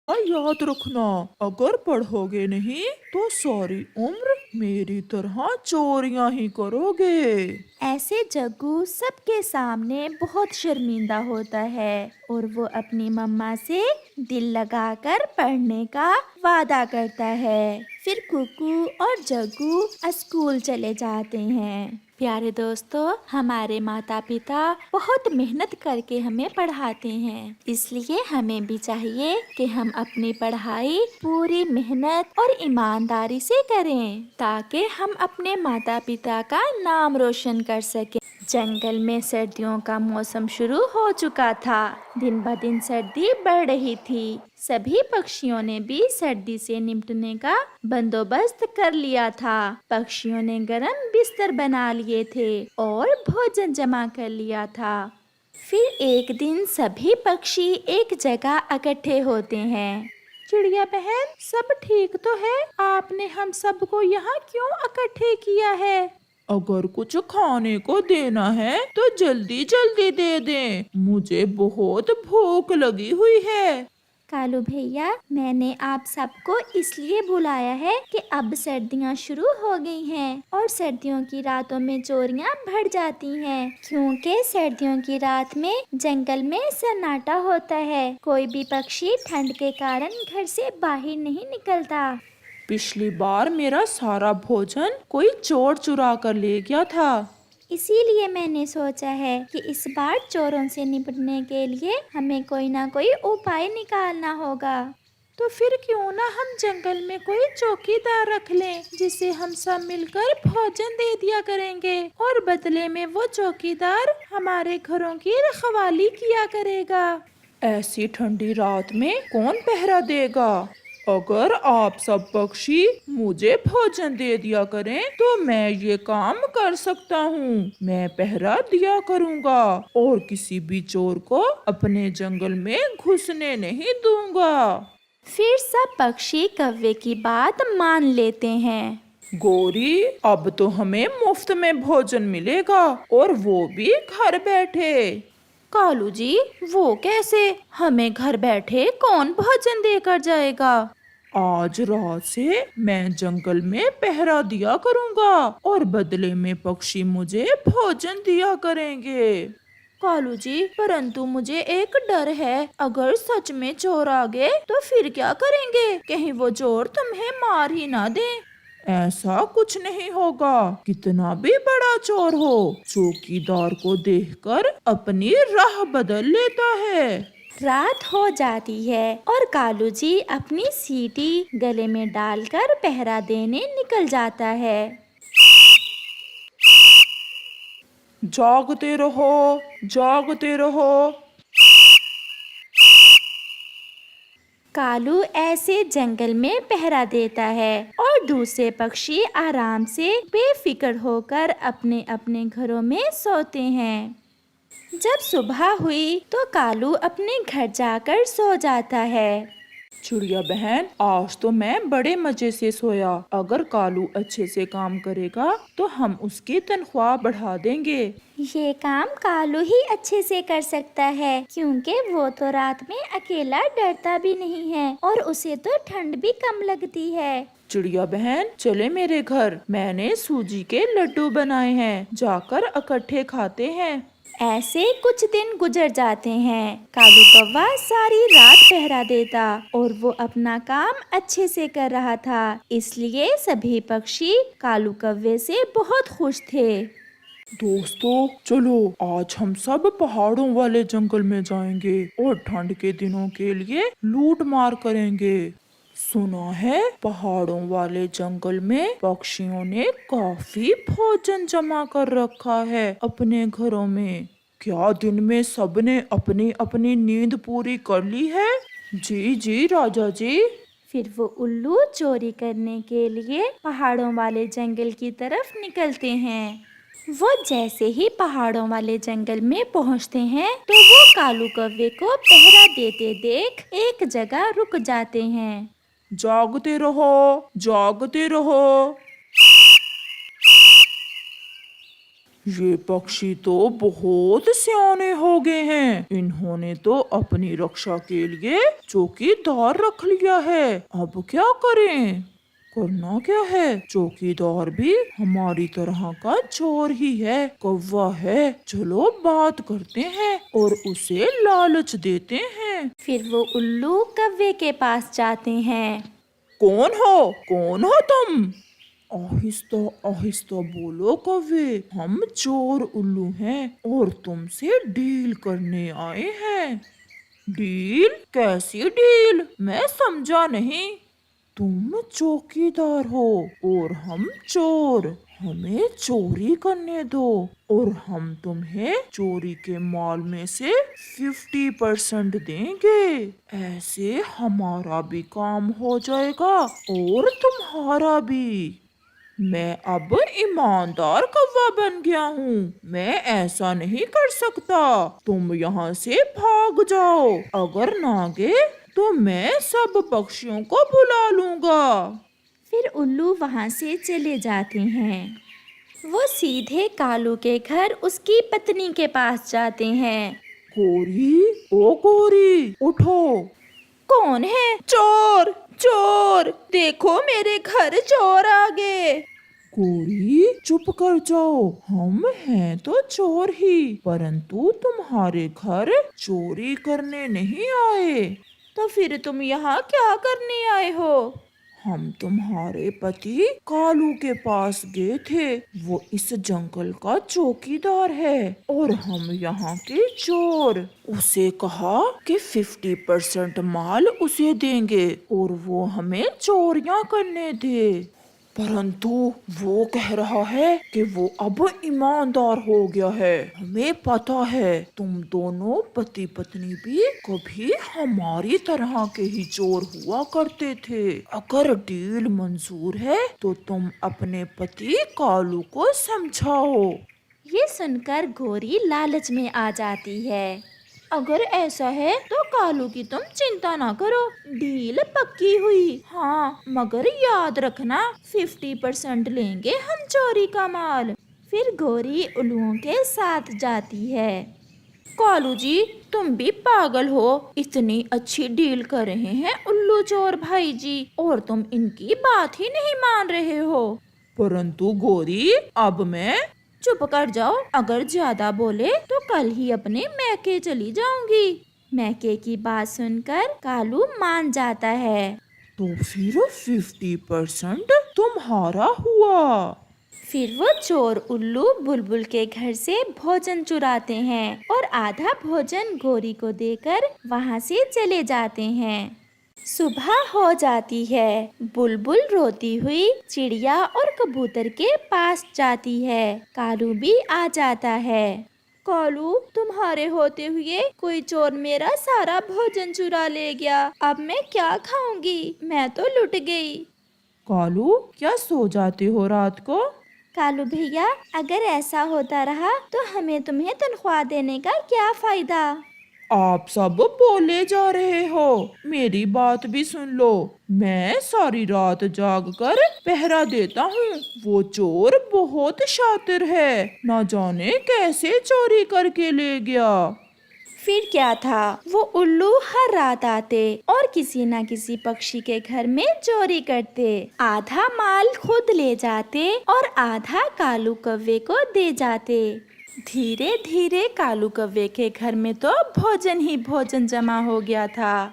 याद रखना, अगर पढ़ोगे नहीं तो सारी उम्र मेरी तरह चोरियां ही करोगे। ऐसे जग्गू सबके सामने बहुत शर्मिंदा होता है और वो अपनी मम्मा से दिल लगाकर पढ़ने का वादा करता है। फिर कुकू और जग्गू स्कूल चले जाते हैं। प्यारे दोस्तों, हमारे माता पिता बहुत मेहनत करके हमें पढ़ाते हैं, इसलिए हमें भी चाहिए कि हम अपनी पढ़ाई पूरी मेहनत और ईमानदारी से करें ताकि हम अपने माता पिता का नाम रोशन कर सकें। जंगल में सर्दियों का मौसम शुरू हो चुका था। दिन ब दिन सर्दी बढ़ रही थी। सभी पक्षियों ने भी सर्दी से निपटने का बंदोबस्त कर लिया था। पक्षियों ने गर्म बिस्तर बना लिए थे और भोजन जमा कर लिया था। फिर एक दिन सभी पक्षी एक जगह इकट्ठे होते हैं। चिड़िया बहन, सब ठीक तो है? आपने हम सबको यहाँ क्यों इकट्ठे किया है? अगर कुछ खाने को देना है तो जल्दी जल्दी दे दें, मुझे बहुत भूख लगी हुई है। कालू भैया, मैंने आप सबको इसलिए बुलाया है कि अब सर्दियाँ शुरू हो गई हैं और सर्दियों की रातों में चोरियाँ बढ़ जाती हैं, क्योंकि सर्दियों की रात में जंगल में सन्नाटा होता है। कोई भी पक्षी ठंड के कारण घर से बाहर नहीं निकलता। पिछली बार मेरा सारा भोजन कोई चोर चुरा कर ले गया था। इसीलिए मैंने सोचा है कि इस बार चोरों से निपटने के लिए हमें कोई ना कोई उपाय निकालना होगा। तो फिर क्यों ना हम जंगल में कोई चौकीदार रख लें, जिसे हम सब मिलकर भोजन दे दिया करेंगे और बदले में वो चौकीदार हमारे घरों की रखवाली किया करेगा। ऐसी ठंडी रात में कौन पहरा देगा? अगर आप सब पक्षी मुझे भोजन दे दिया करें तो मैं ये काम कर सकता हूँ। मैं पहरा दिया करूँगा और किसी भी चोर को अपने जंगल में घुसने नहीं दूंगा। फिर सब पक्षी कौवे की बात मान लेते हैं। गौरी, अब तो हमें मुफ्त में भोजन मिलेगा और वो भी घर बैठे। कालू जी, वो कैसे? हमें घर बैठे कौन भोजन देकर जाएगा? आज रात से मैं जंगल में पहरा दिया करूँगा और बदले में पक्षी मुझे भोजन दिया करेंगे। कालू जी, परंतु मुझे एक डर है, अगर सच में चोर आ गए तो फिर क्या करेंगे? कहीं वो चोर तुम्हें मार ही ना दे। ऐसा कुछ नहीं होगा, कितना भी बड़ा चोर हो चौकीदार को देखकर अपनी राह बदल लेता है। रात हो जाती है और कालू जी अपनी सीटी गले में डालकर पहरा देने निकल जाता है। जागते रहो, जागते रहो। कालू ऐसे जंगल में पहरा देता है और दूसरे पक्षी आराम से बेफिक्र होकर अपने अपने घरों में सोते हैं। जब सुबह हुई तो कालू अपने घर जाकर सो जाता है। चिड़िया बहन, आज तो मैं बड़े मजे से सोया। अगर कालू अच्छे से काम करेगा तो हम उसकी तनख्वाह बढ़ा देंगे। ये काम कालू ही अच्छे से कर सकता है, क्योंकि वो तो रात में अकेला डरता भी नहीं है और उसे तो ठंड भी कम लगती है। चिड़िया बहन, चले मेरे घर, मैंने सूजी के लड्डू बनाए हैं, जाकर इकट्ठे खाते हैं। ऐसे कुछ दिन गुजर जाते हैं। कालू कौवा सारी रात पहरा देता और वो अपना काम अच्छे से कर रहा था, इसलिए सभी पक्षी कालू कौवे से बहुत खुश थे। दोस्तों, चलो आज हम सब पहाड़ों वाले जंगल में जाएंगे और ठंड के दिनों के लिए लूट मार करेंगे। सुना है पहाड़ों वाले जंगल में पक्षियों ने काफी भोजन जमा कर रखा है अपने घरों में। क्या दिन में सबने अपनी अपनी नींद पूरी कर ली है? जी जी राजा जी। फिर वो उल्लू चोरी करने के लिए पहाड़ों वाले जंगल की तरफ निकलते हैं। वो जैसे ही पहाड़ों वाले जंगल में पहुंचते हैं तो वो कालू कौवे को पहरा देते देख एक जगह रुक जाते हैं। जागते रहो, जागते रहो। ये पक्षी तो बहुत सियाने हो गए हैं। इन्होंने तो अपनी रक्षा के लिए चौकीदार रख लिया है। अब क्या करें? करना क्या है? चौकीदार भी हमारी तरह का चोर ही है, कौवा है। चलो बात करते हैं और उसे लालच देते हैं। फिर वो उल्लू कौवे के पास जाते हैं। कौन हो? कौन हो तुम? आहिस्ता आहिस्ता बोलो कौवे, हम चोर उल्लू हैं और तुमसे डील करने आए हैं। डील? कैसी डील? मैं समझा नहीं। तुम चौकीदार हो और हम चोर। हमें चोरी करने दो और हम तुम्हें चोरी के माल में से 50% देंगे। ऐसे हमारा भी काम हो जाएगा और तुम्हारा भी। मैं अब ईमानदार कौवा बन गया हूँ। मैं ऐसा नहीं कर सकता। तुम यहाँ से भाग जाओ। अगर ना गए तो मैं सब पक्षियों को बुला लूंगा। फिर उल्लू वहाँ से चले जाते हैं। वो सीधे कालू के घर उसकी पत्नी के पास जाते हैं। गोरी, ओ गोरी, उठो। कौन है? चोर चोर, देखो मेरे घर चोर आ गए। गोरी, चुप कर जाओ। हम हैं तो चोर ही, परंतु तुम्हारे घर चोरी करने नहीं आए। तो फिर तुम यहाँ क्या करने आए हो? हम तुम्हारे पति कालू के पास गए थे। वो इस जंगल का चौकीदार है और हम यहाँ के चोर। उसे कहा कि 50% माल उसे देंगे और वो हमें चोरियां करने दे, परंतु वो कह रहा है कि वो अब ईमानदार हो गया है। हमें पता है तुम दोनों पति पत्नी भी कभी हमारी तरह के ही चोर हुआ करते थे। अगर डील मंजूर है तो तुम अपने पति कालू को समझाओ। ये सुनकर गोरी लालच में आ जाती है। अगर ऐसा है तो कालू की तुम चिंता ना करो, डील पक्की हुई। हाँ, मगर याद रखना 50% लेंगे हम चोरी का माल। फिर गोरी उल्लुओं के साथ जाती है। कालू जी, तुम भी पागल हो। इतनी अच्छी डील कर रहे हैं उल्लू चोर भाई जी और तुम इनकी बात ही नहीं मान रहे हो। परंतु गोरी, अब मैं चुप कर जाओ। अगर ज्यादा बोले तो कल ही अपने मैके चली जाऊंगी। मैके की बात सुनकर कालू मान जाता है। तो फिर 50% तुम्हारा हुआ। फिर वो चोर उल्लू बुलबुल के घर से भोजन चुराते हैं और आधा भोजन गोरी को देकर वहाँ से चले जाते हैं। सुबह हो जाती है। बुलबुल रोती हुई चिड़िया और कबूतर के पास जाती है। कालू भी आ जाता है। कालू, तुम्हारे होते हुए कोई चोर मेरा सारा भोजन चुरा ले गया। अब मैं क्या खाऊंगी? मैं तो लुट गई। कालू, क्या सो जाते हो रात को? कालू भैया, अगर ऐसा होता रहा तो हमें तुम्हें तनख्वाह देने का क्या फायदा? आप सब बोले जा रहे हो, मेरी बात भी सुन लो। मैं सारी रात जाग कर पहरा देता हूँ। वो चोर बहुत शातिर है, ना जाने कैसे चोरी करके ले गया। फिर क्या था, वो उल्लू हर रात आते और किसी न किसी पक्षी के घर में चोरी करते। आधा माल खुद ले जाते और आधा कालू कौवे को दे जाते। धीरे धीरे कालू कौवे के घर में तो भोजन ही भोजन जमा हो गया था।